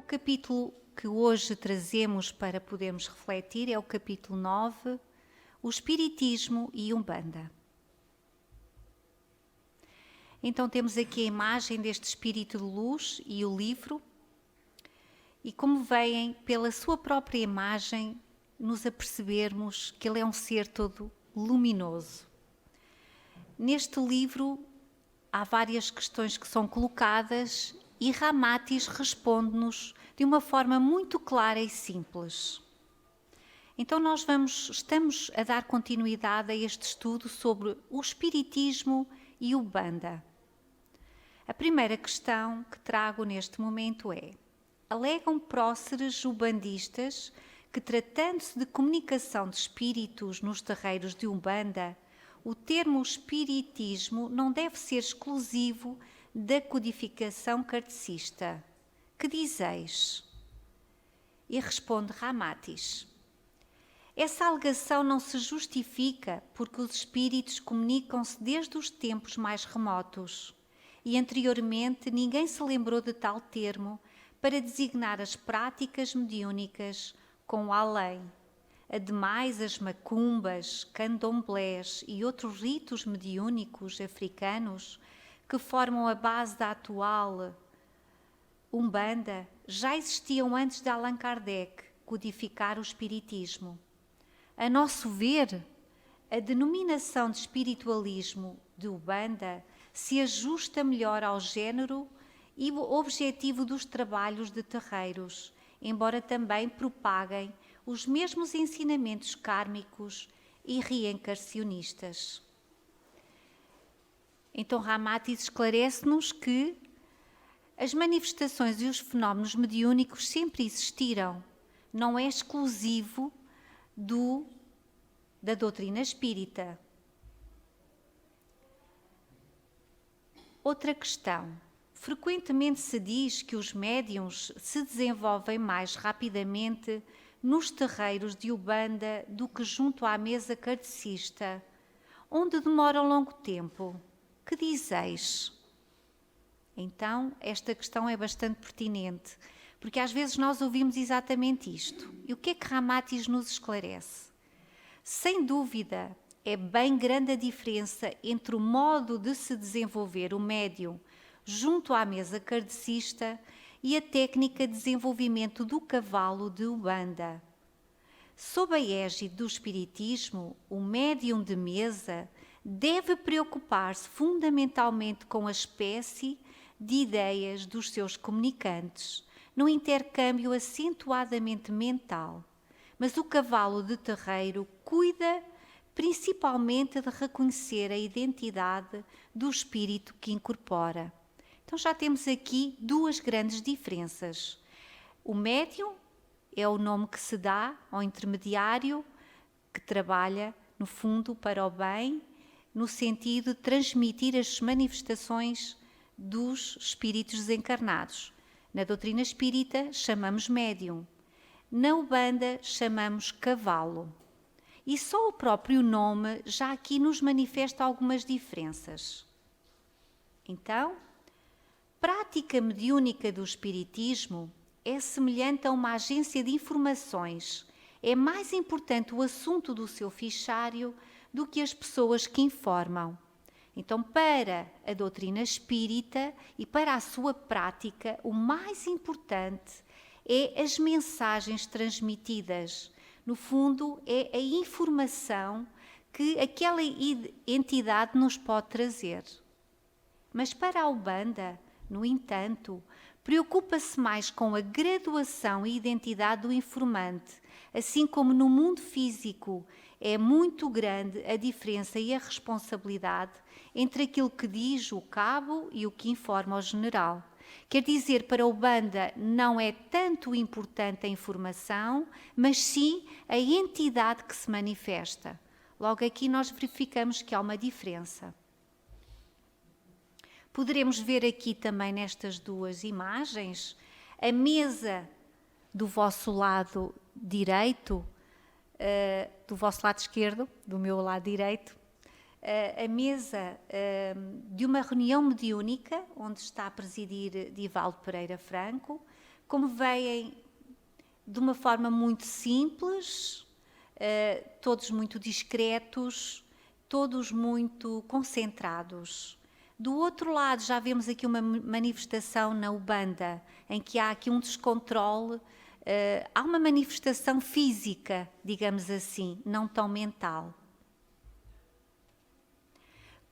capítulo que hoje trazemos para podermos refletir é o capítulo 9, o Espiritismo e Umbanda. Então temos aqui a imagem deste espírito de luz e o livro, e como veem pela sua própria imagem, nos apercebermos que ele é um ser todo luminoso. Neste livro há várias questões que são colocadas e Ramatiz responde-nos de uma forma muito clara e simples. Então nós estamos a dar continuidade a este estudo sobre o Espiritismo e Umbanda. A primeira questão que trago neste momento é: alegam próceres ubandistas que, tratando-se de comunicação de espíritos nos terreiros de Umbanda, o termo espiritismo não deve ser exclusivo da codificação kardecista. Que dizeis? E responde Ramatiz: essa alegação não se justifica porque os espíritos comunicam-se desde os tempos mais remotos e anteriormente ninguém se lembrou de tal termo para designar as práticas mediúnicas com o além. Ademais, as macumbas, candomblés e outros ritos mediúnicos africanos que formam a base da atual Umbanda já existiam antes de Allan Kardec codificar o espiritismo. A nosso ver, a denominação de espiritualismo de Umbanda se ajusta melhor ao género e o objetivo dos trabalhos de terreiros, embora também propaguem os mesmos ensinamentos kármicos e reencarnacionistas. Então Ramatiz esclarece-nos que as manifestações e os fenómenos mediúnicos sempre existiram, não é exclusivo da doutrina espírita. Outra questão. Frequentemente se diz que os médiuns se desenvolvem mais rapidamente nos terreiros de Umbanda do que junto à mesa kardecista, onde demoram longo tempo. Que dizeis? Então, esta questão é bastante pertinente, porque às vezes nós ouvimos exatamente isto. E o que é que Ramatiz nos esclarece? Sem dúvida, é bem grande a diferença entre o modo de se desenvolver o médium junto à mesa kardecista e a técnica de desenvolvimento do cavalo de Umbanda. Sob a égide do espiritismo, o médium de mesa deve preocupar-se fundamentalmente com a espécie de ideias dos seus comunicantes, num intercâmbio acentuadamente mental. Mas o cavalo de terreiro cuida principalmente de reconhecer a identidade do espírito que incorpora. Então já temos aqui duas grandes diferenças. O médium é o nome que se dá ao intermediário que trabalha, no fundo, para o bem, no sentido de transmitir as manifestações dos espíritos desencarnados. Na doutrina espírita chamamos médium. Na Umbanda chamamos cavalo. E só o próprio nome já aqui nos manifesta algumas diferenças. Então, prática mediúnica do espiritismo é semelhante a uma agência de informações. É mais importante o assunto do seu fichário do que as pessoas que informam. Então, para a doutrina espírita e para a sua prática, o mais importante é as mensagens transmitidas. No fundo, é a informação que aquela entidade nos pode trazer. Mas para a Umbanda, no entanto, preocupa-se mais com a graduação e identidade do informante, assim como no mundo físico é muito grande a diferença e a responsabilidade entre aquilo que diz o cabo e o que informa o general. Quer dizer, para a Umbanda não é tanto importante a informação, mas sim a entidade que se manifesta. Logo aqui nós verificamos que há uma diferença. Poderemos ver aqui também nestas duas imagens a mesa do vosso lado direito, do vosso lado esquerdo, do meu lado direito, a mesa de uma reunião mediúnica, onde está a presidir Divaldo Pereira Franco. Como veem, de uma forma muito simples, todos muito discretos, todos muito concentrados. Do outro lado, já vemos aqui uma manifestação na Ubanda, em que há aqui um descontrole, há uma manifestação física, digamos assim, não tão mental.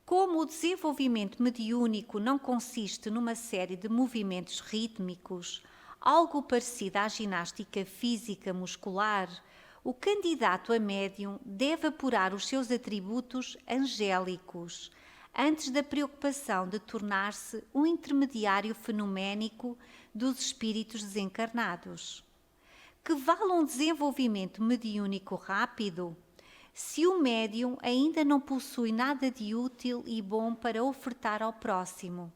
Como o desenvolvimento mediúnico não consiste numa série de movimentos rítmicos, algo parecido à ginástica física muscular, o candidato a médium deve apurar os seus atributos angélicos, antes da preocupação de tornar-se um intermediário fenoménico dos espíritos desencarnados. Que vale um desenvolvimento mediúnico rápido se o médium ainda não possui nada de útil e bom para ofertar ao próximo?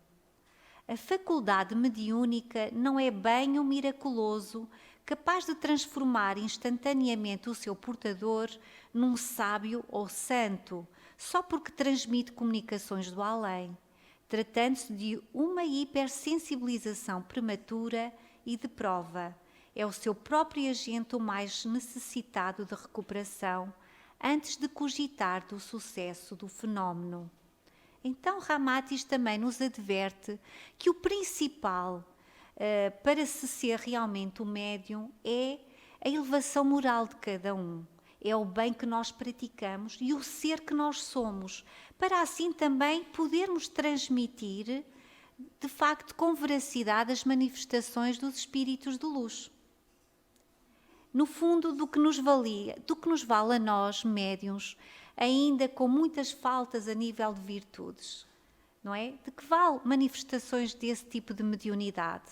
A faculdade mediúnica não é bem um miraculoso capaz de transformar instantaneamente o seu portador num sábio ou santo, só porque transmite comunicações do além, tratando-se de uma hipersensibilização prematura e de prova. É o seu próprio agente o mais necessitado de recuperação, antes de cogitar do sucesso do fenómeno. Então, Ramatiz também nos adverte que o principal para se ser realmente o médium é a elevação moral de cada um, é o bem que nós praticamos e o ser que nós somos, para assim também podermos transmitir, de facto, com veracidade as manifestações dos espíritos de luz. No fundo, do que nos vale a nós, médiuns, ainda com muitas faltas a nível de virtudes, não é? De que vale manifestações desse tipo de mediunidade?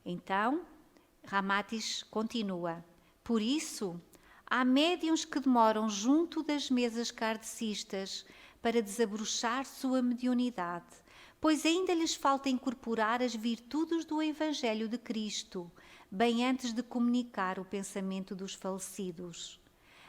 Então, Ramatiz continua. Por isso, há médiuns que demoram junto das mesas kardecistas para desabrochar sua mediunidade, pois ainda lhes falta incorporar as virtudes do Evangelho de Cristo, bem antes de comunicar o pensamento dos falecidos.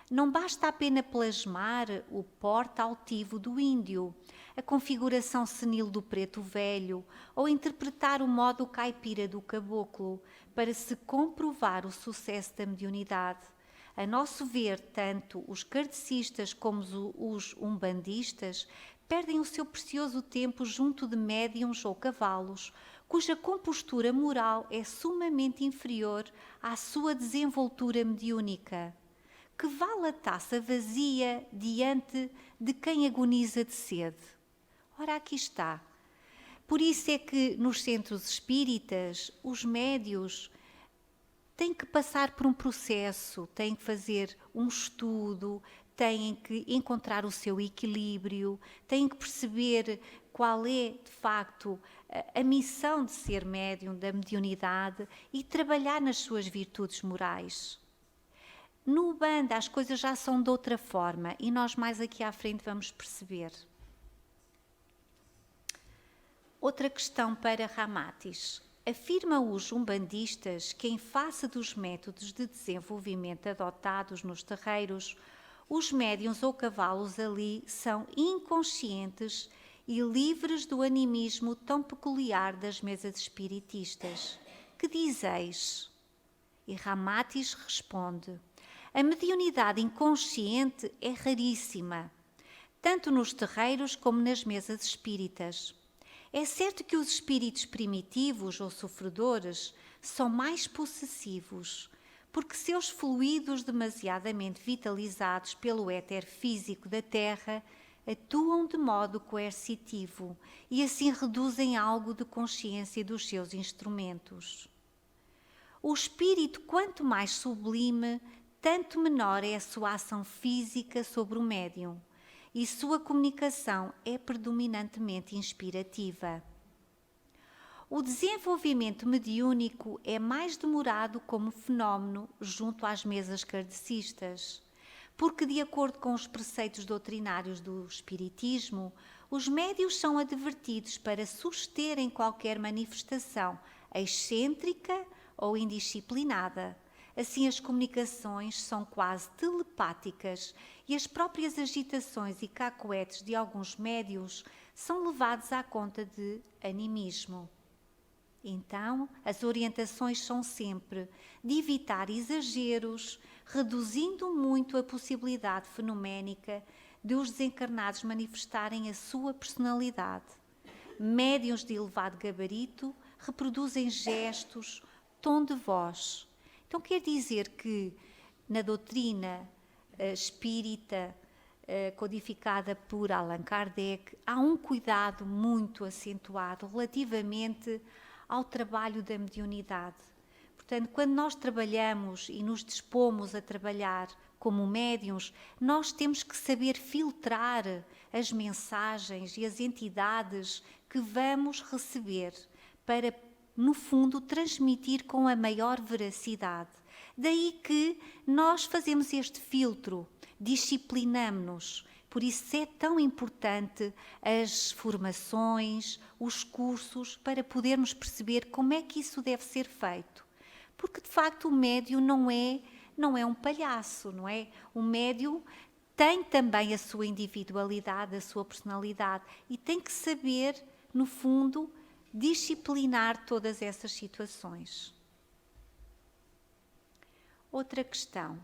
Não basta apenas plasmar o porte altivo do índio, a configuração senil do preto velho ou interpretar o modo caipira do caboclo para se comprovar o sucesso da mediunidade. A nosso ver, tanto os kardecistas como os umbandistas perdem o seu precioso tempo junto de médiuns ou cavalos, cuja compostura moral é sumamente inferior à sua desenvoltura mediúnica. Que vale a taça vazia diante de quem agoniza de sede? Ora, aqui está. Por isso é que nos centros espíritas, os médios têm que passar por um processo, têm que fazer um estudo, têm que encontrar o seu equilíbrio, têm que perceber qual é, de facto, a missão de ser médium, da mediunidade e trabalhar nas suas virtudes morais. No Ubanda as coisas já são de outra forma e nós mais aqui à frente vamos perceber. Outra questão para Ramatiz. Afirmam os umbandistas que, em face dos métodos de desenvolvimento adotados nos terreiros, os médiuns ou cavalos ali são inconscientes e livres do animismo tão peculiar das mesas espiritistas. Que dizeis? E Ramatiz responde: a mediunidade inconsciente é raríssima, tanto nos terreiros como nas mesas espíritas. É certo que os espíritos primitivos ou sofredores são mais possessivos, porque seus fluidos demasiadamente vitalizados pelo éter físico da Terra atuam de modo coercitivo e assim reduzem algo de consciência dos seus instrumentos. O espírito, quanto mais sublime, tanto menor é a sua ação física sobre o médium, e sua comunicação é predominantemente inspirativa. O desenvolvimento mediúnico é mais demorado como fenómeno junto às mesas kardecistas, porque, de acordo com os preceitos doutrinários do Espiritismo, os médiuns são advertidos para susterem qualquer manifestação excêntrica ou indisciplinada, Assim, as comunicações são quase telepáticas e as próprias agitações e cacoetes de alguns médiuns são levados à conta de animismo. Então, as orientações são sempre de evitar exageros, reduzindo muito a possibilidade fenoménica de os desencarnados manifestarem a sua personalidade. Médiuns de elevado gabarito reproduzem gestos, tom de voz. Então quer dizer que na doutrina espírita codificada por Allan Kardec há um cuidado muito acentuado relativamente ao trabalho da mediunidade. Portanto, quando nós trabalhamos e nos dispomos a trabalhar como médiuns, nós temos que saber filtrar as mensagens e as entidades que vamos receber para, no fundo, transmitir com a maior veracidade. Daí que nós fazemos este filtro, disciplinamo-nos. Por isso é tão importante as formações, os cursos, para podermos perceber como é que isso deve ser feito. Porque, de facto, o médium não é um palhaço, não é? O médium tem também a sua individualidade, a sua personalidade e tem que saber, no fundo, disciplinar todas essas situações. Outra questão.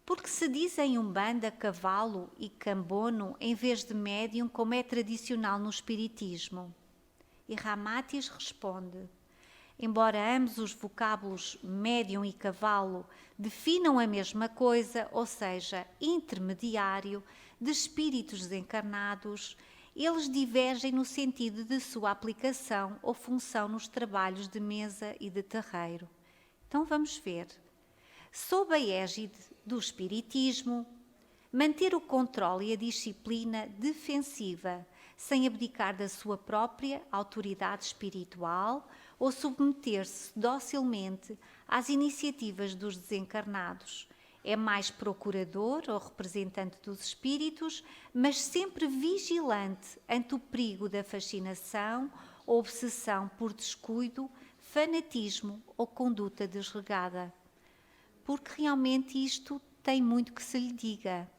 Porque se diz em Umbanda cavalo e cambono em vez de médium, como é tradicional no espiritismo? E Ramatiz responde: embora ambos os vocábulos médium e cavalo definam a mesma coisa, ou seja, intermediário de espíritos desencarnados, eles divergem no sentido de sua aplicação ou função nos trabalhos de mesa e de terreiro. Então vamos ver. Sob a égide do espiritismo, manter o controle e a disciplina defensiva, sem abdicar da sua própria autoridade espiritual ou submeter-se docilmente às iniciativas dos desencarnados. É mais procurador ou representante dos espíritos, mas sempre vigilante ante o perigo da fascinação ou obsessão por descuido, fanatismo ou conduta desregada. Porque realmente isto tem muito que se lhe diga.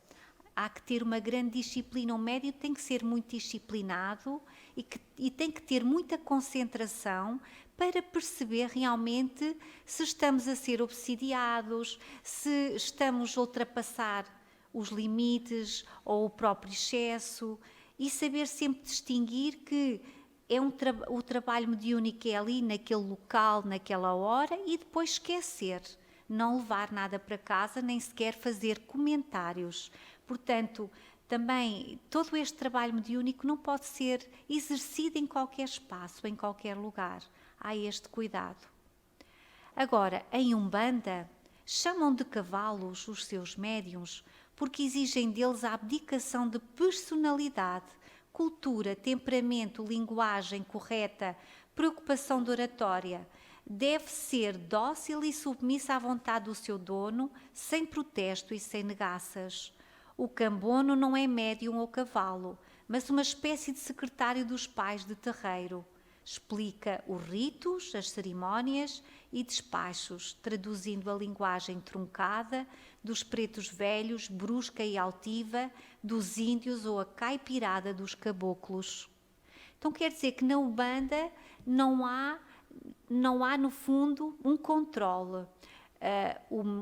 Há que ter uma grande disciplina. O médium tem que ser muito disciplinado e tem que ter muita concentração para perceber realmente se estamos a ser obsidiados, se estamos a ultrapassar os limites ou o próprio excesso e saber sempre distinguir que é o trabalho mediúnico é ali, naquele local, naquela hora e depois esquecer. Não levar nada para casa, nem sequer fazer comentários. Portanto, também todo este trabalho mediúnico não pode ser exercido em qualquer espaço, em qualquer lugar. Há este cuidado. Agora, em Umbanda, chamam de cavalos os seus médiuns porque exigem deles a abdicação de personalidade, cultura, temperamento, linguagem correta, preocupação de oratória. Deve ser dócil e submissa à vontade do seu dono, sem protesto e sem negaças. O cambono não é médium ou cavalo, mas uma espécie de secretário dos pais de terreiro. Explica os ritos, as cerimónias e despachos, traduzindo a linguagem truncada dos pretos velhos, brusca e altiva, dos índios ou a caipirada dos caboclos. Então quer dizer que na Umbanda não há no fundo um controle.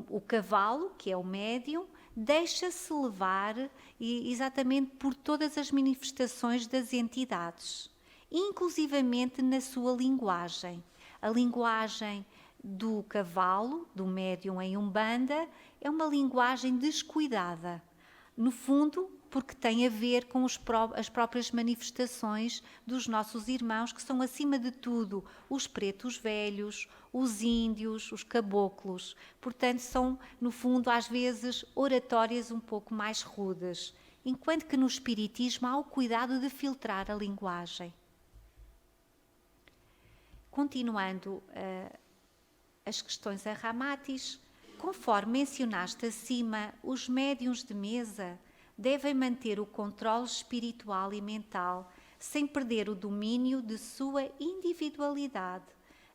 O cavalo, que é o médium, deixa-se levar exatamente por todas as manifestações das entidades, inclusivamente na sua linguagem. A linguagem do cavalo, do médium em Umbanda, é uma linguagem descuidada. No fundo, porque tem a ver com as próprias manifestações dos nossos irmãos, que são, acima de tudo, os pretos velhos, os índios, os caboclos. Portanto, são, no fundo, às vezes, oratórias um pouco mais rudes, enquanto que no espiritismo há o cuidado de filtrar a linguagem. Continuando as questões a Ramatiz, conforme mencionaste acima, os médiuns de mesa devem manter o controle espiritual e mental sem perder o domínio de sua individualidade,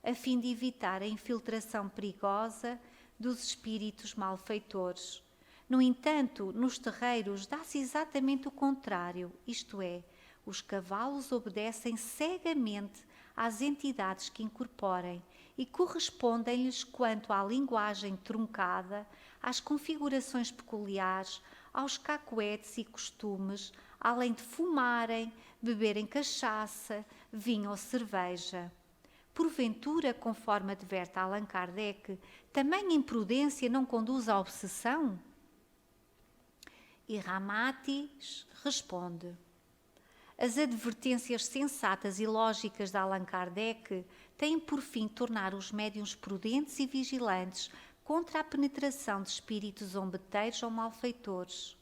a fim de evitar a infiltração perigosa dos espíritos malfeitores. No entanto, nos terreiros dá-se exatamente o contrário, isto é, os cavalos obedecem cegamente às entidades que incorporem e correspondem-lhes quanto à linguagem truncada, às configurações peculiares, aos cacoetes e costumes, além de fumarem, beberem cachaça, vinho ou cerveja. Porventura, conforme adverte Allan Kardec, também a imprudência não conduz à obsessão? E Ramatiz responde: as advertências sensatas e lógicas de Allan Kardec têm por fim tornar os médiuns prudentes e vigilantes contra a penetração de espíritos zombeteiros ou malfeitores.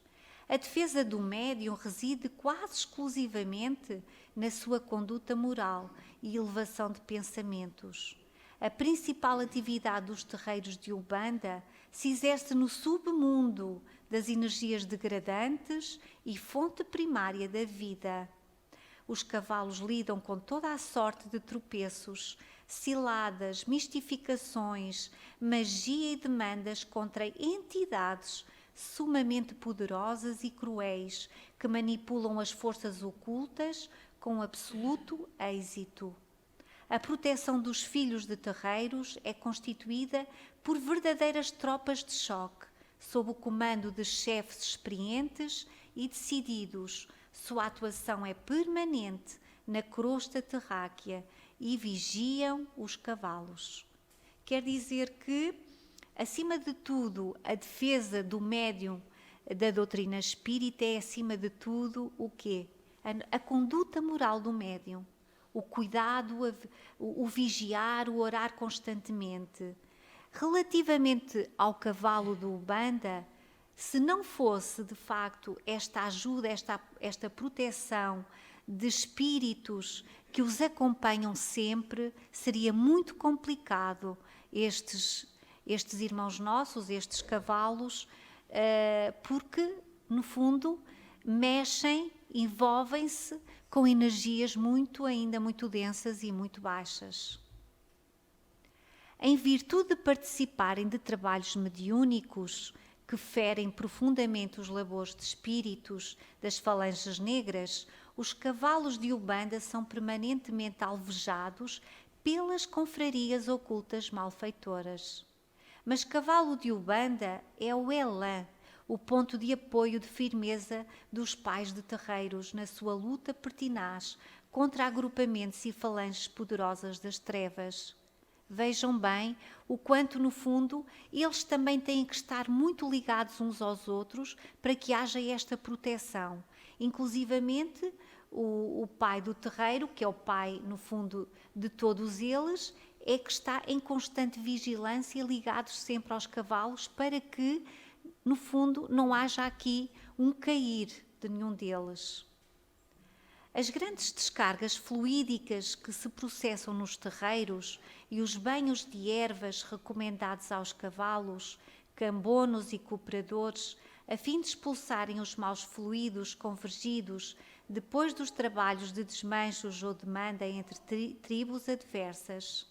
A defesa do médium reside quase exclusivamente na sua conduta moral e elevação de pensamentos. A principal atividade dos terreiros de Umbanda se exerce no submundo das energias degradantes e fonte primária da vida. Os cavalos lidam com toda a sorte de tropeços, ciladas, mistificações, magia e demandas contra entidades sumamente poderosas e cruéis que manipulam as forças ocultas com absoluto êxito. A proteção dos filhos de terreiros é constituída por verdadeiras tropas de choque, sob o comando de chefes experientes e decididos. Sua atuação é permanente na crosta terráquea e vigiam os cavalos. Quer dizer que, acima de tudo, a defesa do médium da doutrina espírita é, acima de tudo, o quê? A conduta moral do médium, o cuidado, o vigiar, o orar constantemente. Relativamente ao cavalo do Umbanda, se não fosse, de facto, esta ajuda, esta proteção de espíritos que os acompanham sempre, seria muito complicado estes irmãos nossos, estes cavalos, porque, no fundo, mexem, envolvem-se com energias ainda muito densas e muito baixas. Em virtude de participarem de trabalhos mediúnicos que ferem profundamente os labores de espíritos das falanges negras, os cavalos de Umbanda são permanentemente alvejados pelas confrarias ocultas malfeitoras. Mas cavalo de Umbanda é o elan, o ponto de apoio de firmeza dos pais de terreiros na sua luta pertinaz contra agrupamentos e falanges poderosas das trevas. Vejam bem o quanto, no fundo, eles também têm que estar muito ligados uns aos outros para que haja esta proteção. Inclusivamente, o pai do terreiro, que é o pai, no fundo, de todos eles, é que está em constante vigilância, ligados sempre aos cavalos, para que, no fundo, não haja aqui um cair de nenhum deles. As grandes descargas fluídicas que se processam nos terreiros e os banhos de ervas recomendados aos cavalos, cambonos e cooperadores, a fim de expulsarem os maus fluidos convergidos depois dos trabalhos de desmanchos ou demanda entre tribos adversas.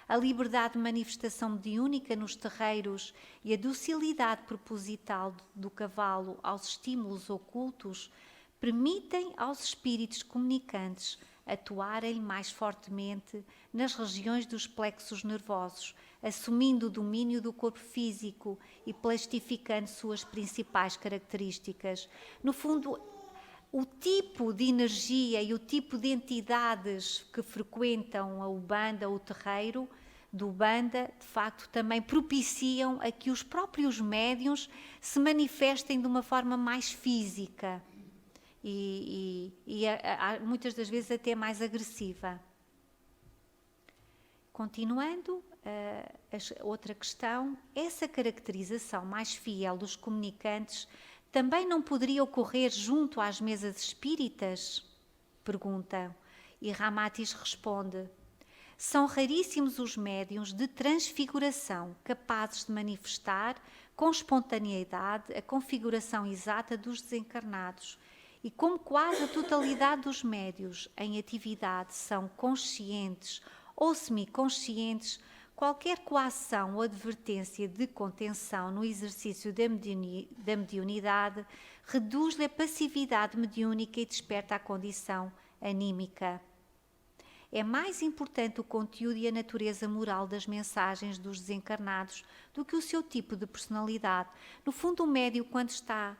A liberdade de manifestação mediúnica nos terreiros e a docilidade proposital do cavalo aos estímulos ocultos permitem aos espíritos comunicantes atuarem mais fortemente nas regiões dos plexos nervosos, assumindo o domínio do corpo físico e plastificando suas principais características. No fundo, o tipo de energia e o tipo de entidades que frequentam a Umbanda, o terreiro do Umbanda, de facto, também propiciam a que os próprios médiuns se manifestem de uma forma mais física e muitas das vezes até mais agressiva. Continuando, outra questão, essa caracterização mais fiel dos comunicantes também não poderia ocorrer junto às mesas espíritas? Perguntam. E Ramatiz responde: são raríssimos os médiuns de transfiguração capazes de manifestar com espontaneidade a configuração exata dos desencarnados. E como quase a totalidade dos médiuns em atividade são conscientes ou semiconscientes, Qualquer coação ou advertência de contenção no exercício da mediunidade reduz-lhe a passividade mediúnica e desperta a condição anímica. É mais importante o conteúdo e a natureza moral das mensagens dos desencarnados do que o seu tipo de personalidade. No fundo, o médium, quando está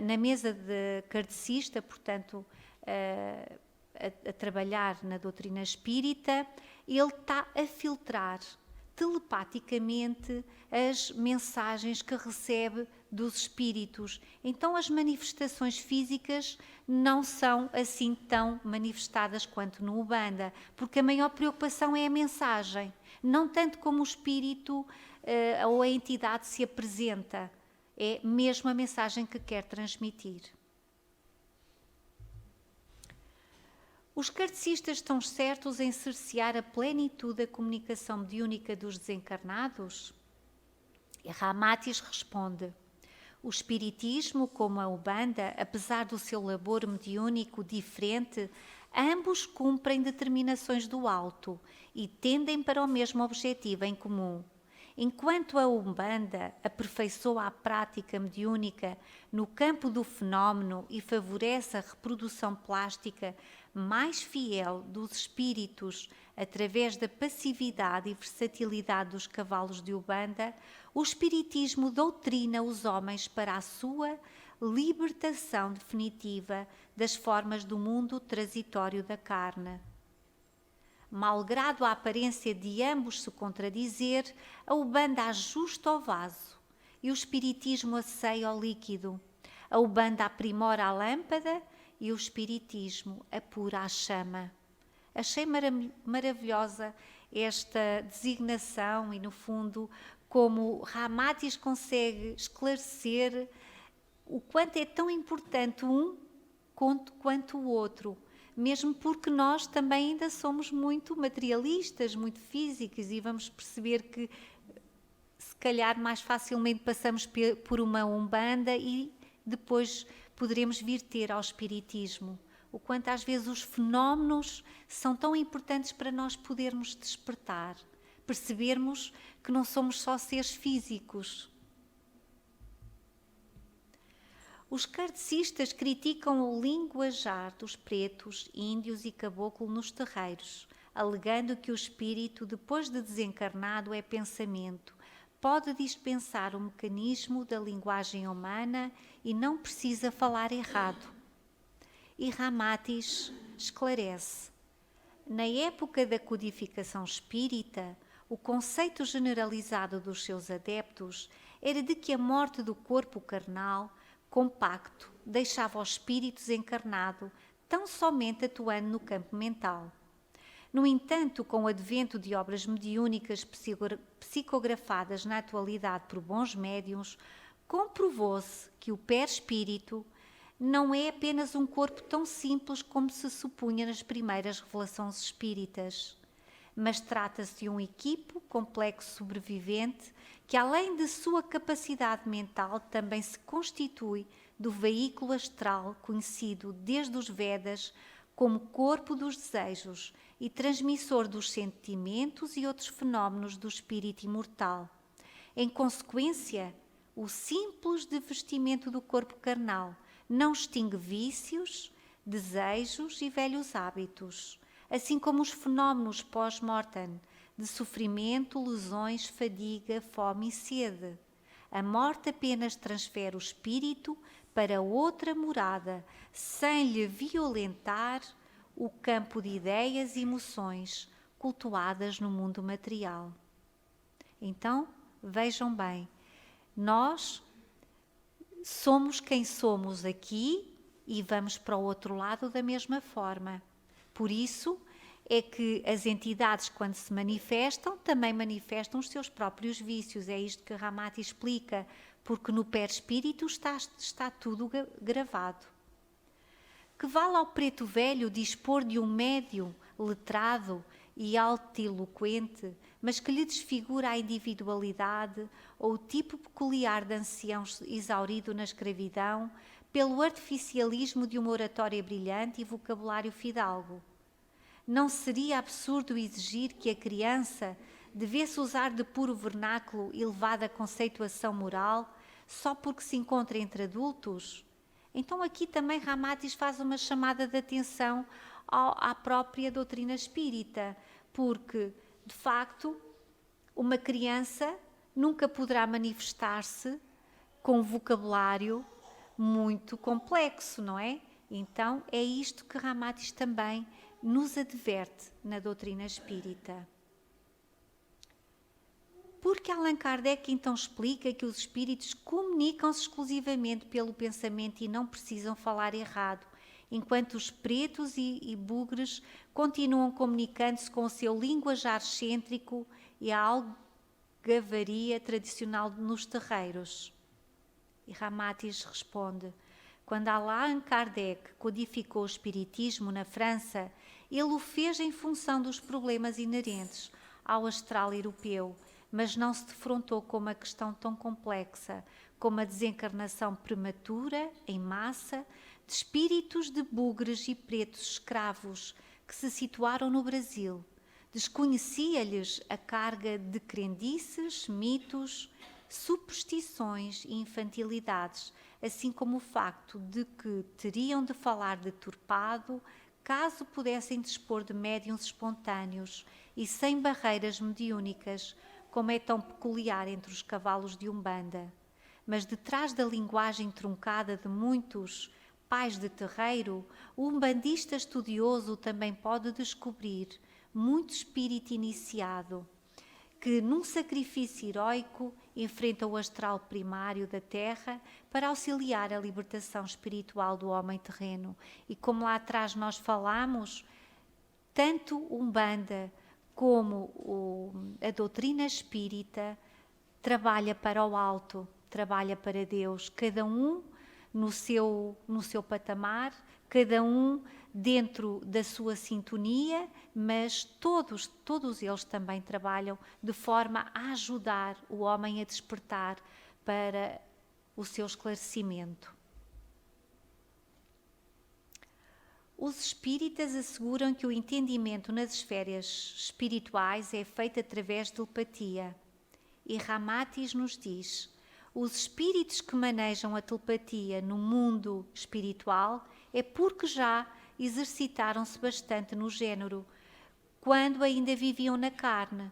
na mesa de kardecista, portanto, a trabalhar na doutrina espírita, ele está a filtrar telepaticamente as mensagens que recebe dos espíritos. Então as manifestações físicas não são assim tão manifestadas quanto no Umbanda, porque a maior preocupação é a mensagem, não tanto como o espírito ou a entidade se apresenta, é mesmo a mensagem que quer transmitir. Os kardecistas estão certos em cercear a plenitude da comunicação mediúnica dos desencarnados? E Ramatiz responde: o espiritismo, como a Umbanda, apesar do seu labor mediúnico diferente, ambos cumprem determinações do alto e tendem para o mesmo objetivo em comum. Enquanto a Umbanda aperfeiçoa a prática mediúnica no campo do fenómeno e favorece a reprodução plástica mais fiel dos espíritos através da passividade e versatilidade dos cavalos de Umbanda, o espiritismo doutrina os homens para a sua libertação definitiva das formas do mundo transitório da carne. Malgrado a aparência de ambos se contradizer, a Umbanda ajusta o vaso e o espiritismo asseia o líquido. A Umbanda aprimora a lâmpada e o espiritismo apura a chama. Achei maravilhosa esta designação e, no fundo, como Ramatiz consegue esclarecer o quanto é tão importante um quanto o outro, mesmo porque nós também ainda somos muito materialistas, muito físicos, e vamos perceber que se calhar mais facilmente passamos por uma Umbanda e depois poderemos vir ter ao espiritismo. O quanto às vezes os fenómenos são tão importantes para nós podermos despertar, percebermos que não somos só seres físicos. Os kardecistas criticam o linguajar dos pretos, índios e caboclo nos terreiros, alegando que o espírito, depois de desencarnado, é pensamento, pode dispensar o mecanismo da linguagem humana e não precisa falar errado. E Ramatiz esclarece: na época da codificação espírita, o conceito generalizado dos seus adeptos era de que a morte do corpo carnal compacto deixava o espírito desencarnado tão somente atuando no campo mental. No entanto, com o advento de obras mediúnicas psicografadas na atualidade por bons médiuns, comprovou-se que o perispírito não é apenas um corpo tão simples como se supunha nas primeiras revelações espíritas, mas trata-se de um equipo complexo sobrevivente que, além de sua capacidade mental, também se constitui do veículo astral conhecido desde os Vedas como corpo dos desejos e transmissor dos sentimentos e outros fenómenos do espírito imortal. Em consequência, o simples revestimento do corpo carnal não extingue vícios, desejos e velhos hábitos, assim como os fenómenos pós-mortem de sofrimento, lesões, fadiga, fome e sede. A morte apenas transfere o espírito para outra morada, sem lhe violentar o campo de ideias e emoções cultuadas no mundo material. Então, vejam bem, nós somos quem somos aqui e vamos para o outro lado da mesma forma. Por isso é que as entidades, quando se manifestam, também manifestam os seus próprios vícios. É isto que Ramatiz explica, porque no perispírito está tudo gravado. Que vale ao preto velho dispor de um médium letrado e altiloquente, mas que lhe desfigura a individualidade ou o tipo peculiar de ancião exaurido na escravidão pelo artificialismo de uma oratória brilhante e vocabulário fidalgo? Não seria absurdo exigir que a criança Devesse usar de puro vernáculo elevada conceituação moral só porque se encontra entre adultos? Então aqui também Ramatiz faz uma chamada de atenção à própria doutrina espírita, porque, de facto, uma criança nunca poderá manifestar-se com um vocabulário muito complexo, não é? Então é isto que Ramatiz também nos adverte na doutrina espírita. Porque Allan Kardec então explica que os espíritos comunicam-se exclusivamente pelo pensamento e não precisam falar errado, enquanto os pretos e bugres continuam comunicando-se com o seu linguajar excêntrico e a algavaria tradicional nos terreiros. E Ramatiz responde: quando Allan Kardec codificou o espiritismo na França, ele o fez em função dos problemas inerentes ao astral europeu, mas não se defrontou com uma questão tão complexa como a desencarnação prematura, em massa, de espíritos de bugres e pretos escravos que se situaram no Brasil. Desconhecia-lhes a carga de crendices, mitos, superstições e infantilidades, assim como o facto de que teriam de falar deturpado caso pudessem dispor de médiuns espontâneos e sem barreiras mediúnicas, como é tão peculiar entre os cavalos de Umbanda. Mas detrás da linguagem truncada de muitos pais de terreiro, o umbandista estudioso também pode descobrir muito espírito iniciado, que num sacrifício heroico enfrenta o astral primário da Terra para auxiliar a libertação espiritual do homem terreno. E como lá atrás nós falamos, tanto Umbanda como a doutrina espírita trabalha para o alto, trabalha para Deus, cada um no seu patamar, cada um dentro da sua sintonia, mas todos eles também trabalham de forma a ajudar o homem a despertar para o seu esclarecimento. Os espíritas asseguram que o entendimento nas esferas espirituais é feito através de telepatia. E Ramatiz nos diz: os espíritos que manejam a telepatia no mundo espiritual é porque já exercitaram-se bastante no género, quando ainda viviam na carne.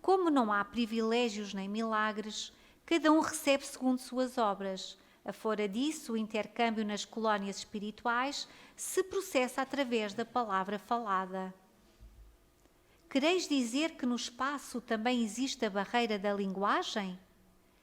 Como não há privilégios nem milagres, cada um recebe segundo suas obras. Afora disso, o intercâmbio nas colónias espirituais se processa através da palavra falada. Quereis dizer que no espaço também existe a barreira da linguagem?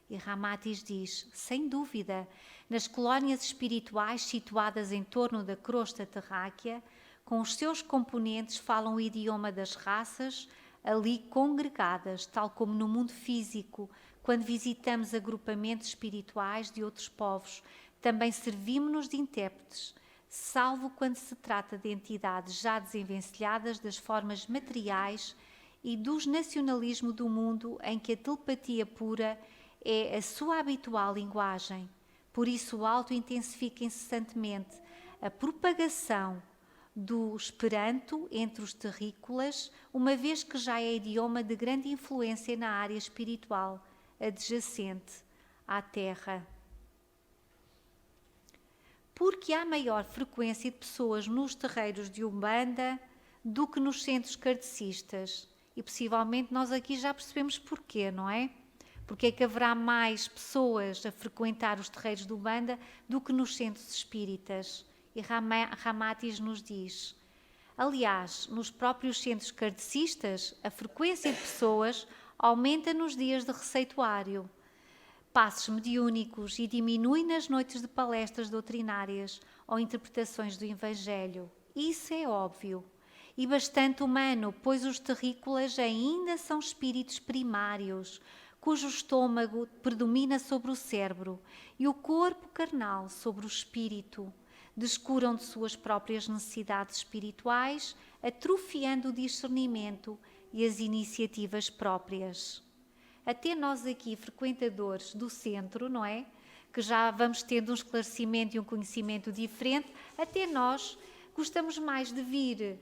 E Ramatiz diz: sem dúvida, nas colónias espirituais situadas em torno da crosta terráquea, com os seus componentes falam o idioma das raças ali congregadas, tal como no mundo físico, quando visitamos agrupamentos espirituais de outros povos, também servimos-nos de intérpretes, salvo quando se trata de entidades já desenvencilhadas das formas materiais e dos nacionalismos do mundo em que a telepatia pura é a sua habitual linguagem. Por isso o alto intensifica incessantemente a propagação do Esperanto entre os terrícolas, uma vez que já é idioma de grande influência na área espiritual adjacente à Terra. Porque há maior frequência de pessoas nos terreiros de Umbanda do que nos centros kardecistas. E possivelmente nós aqui já percebemos porquê, não é? Porque é que haverá mais pessoas a frequentar os terreiros de Umbanda do que nos centros espíritas? E Ramatiz nos diz: aliás, nos próprios centros kardecistas, a frequência de pessoas aumenta nos dias de receituário, passos mediúnicos e diminui nas noites de palestras doutrinárias ou interpretações do Evangelho. Isso é óbvio e bastante humano, pois os terrícolas ainda são espíritos primários, cujo estômago predomina sobre o cérebro e o corpo carnal sobre o espírito. Descuram de suas próprias necessidades espirituais, atrofiando o discernimento e as iniciativas próprias. Até nós aqui, frequentadores do centro, não é? Que já vamos tendo um esclarecimento e um conhecimento diferente, até nós gostamos mais de vir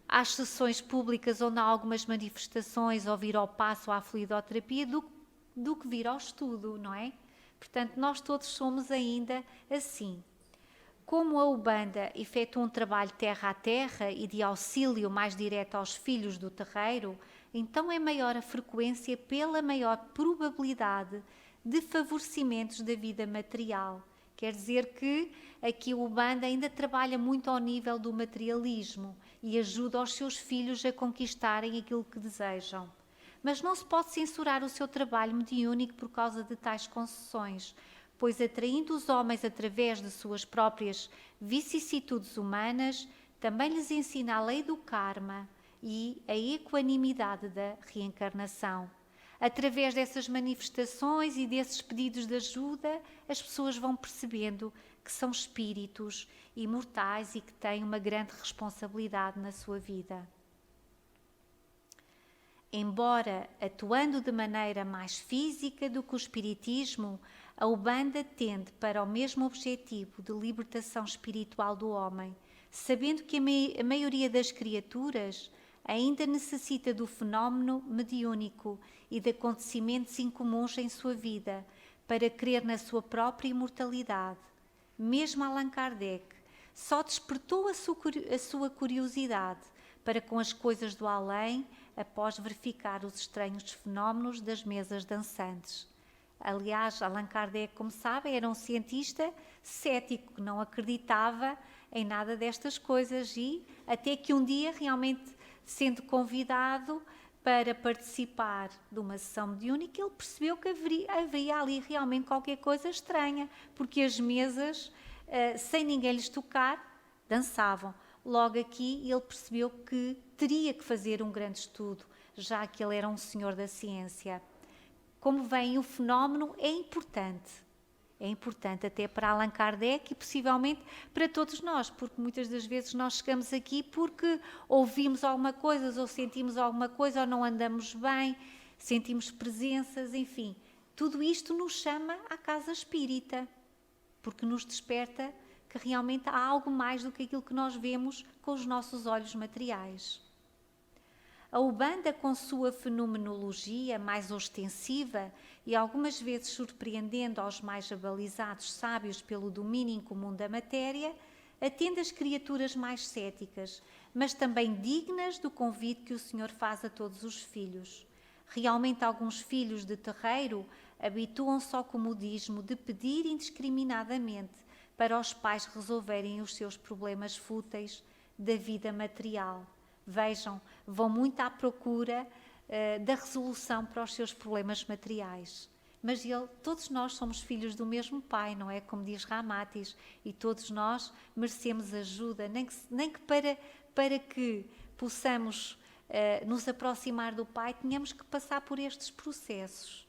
às sessões públicas onde há algumas manifestações ou vir ao passo ou à fluidoterapia do que vir ao estudo, não é? Portanto, nós todos somos ainda assim. Como a Ubanda efetua um trabalho terra a terra e de auxílio mais direto aos filhos do terreiro, então é maior a frequência pela maior probabilidade de favorecimentos da vida material. Quer dizer que aqui o Ubanda ainda trabalha muito ao nível do materialismo e ajuda os seus filhos a conquistarem aquilo que desejam. Mas não se pode censurar o seu trabalho mediúnico por causa de tais concessões, pois atraindo os homens através de suas próprias vicissitudes humanas, também lhes ensina a lei do karma e a equanimidade da reencarnação. Através dessas manifestações e desses pedidos de ajuda, as pessoas vão percebendo que são espíritos imortais e que têm uma grande responsabilidade na sua vida. Embora atuando de maneira mais física do que o espiritismo, a Ubanda tende para o mesmo objetivo de libertação espiritual do homem, sabendo que a maioria das criaturas ainda necessita do fenómeno mediúnico e de acontecimentos incomuns em sua vida para crer na sua própria imortalidade. Mesmo Allan Kardec só despertou a sua curiosidade para com as coisas do além após verificar os estranhos fenómenos das mesas dançantes. Aliás, Allan Kardec, como sabem, era um cientista cético, que não acreditava em nada destas coisas e até que um dia, realmente sendo convidado para participar de uma sessão mediúnica, ele percebeu que havia ali realmente qualquer coisa estranha, porque as mesas, sem ninguém lhes tocar, dançavam. Logo aqui ele percebeu que teria que fazer um grande estudo, já que ele era um senhor da ciência. Como vem o fenómeno, é importante até para Allan Kardec e possivelmente para todos nós, porque muitas das vezes nós chegamos aqui porque ouvimos alguma coisa, ou sentimos alguma coisa, ou não andamos bem, sentimos presenças, enfim. Tudo isto nos chama à casa espírita, porque nos desperta que realmente há algo mais do que aquilo que nós vemos com os nossos olhos materiais. A Ubanda, com sua fenomenologia mais ostensiva e algumas vezes surpreendendo aos mais abalizados sábios pelo domínio incomum da matéria, atende as criaturas mais céticas, mas também dignas do convite que o Senhor faz a todos os filhos. Realmente alguns filhos de terreiro habituam-se ao comodismo de pedir indiscriminadamente para os pais resolverem os seus problemas fúteis da vida material. Vejam, vão muito à procura da resolução para os seus problemas materiais. Mas todos nós somos filhos do mesmo Pai, não é? Como diz Ramatis, e todos nós merecemos ajuda, nem que para que possamos nos aproximar do Pai, tenhamos que passar por estes processos.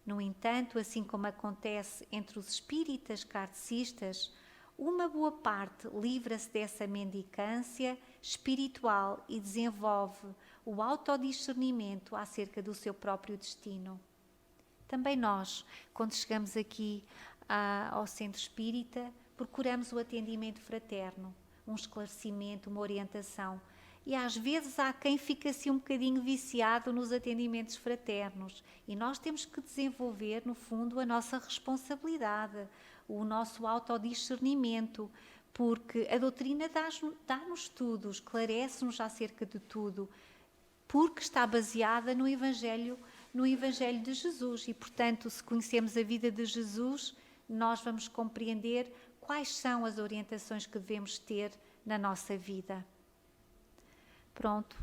No entanto, assim como acontece entre os espíritas kardecistas, uma boa parte livra-se dessa mendicância espiritual e desenvolve o autodiscernimento acerca do seu próprio destino. Também nós, quando chegamos aqui ao centro espírita, procuramos o atendimento fraterno, um esclarecimento, uma orientação. E às vezes há quem fica assim um bocadinho viciado nos atendimentos fraternos e nós temos que desenvolver, no fundo, a nossa responsabilidade, o nosso autodiscernimento, porque a doutrina dá-nos tudo, esclarece-nos acerca de tudo, porque está baseada no Evangelho de Jesus e, portanto, se conhecemos a vida de Jesus, nós vamos compreender quais são as orientações que devemos ter na nossa vida. Pronto,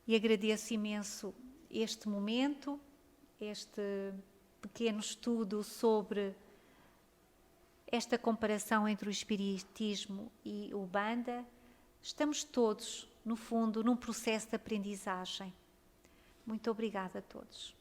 e agradeço imenso este momento, este pequeno estudo sobre esta comparação entre o Espiritismo e o Ubanda. Estamos todos, no fundo, num processo de aprendizagem. Muito obrigada a todos.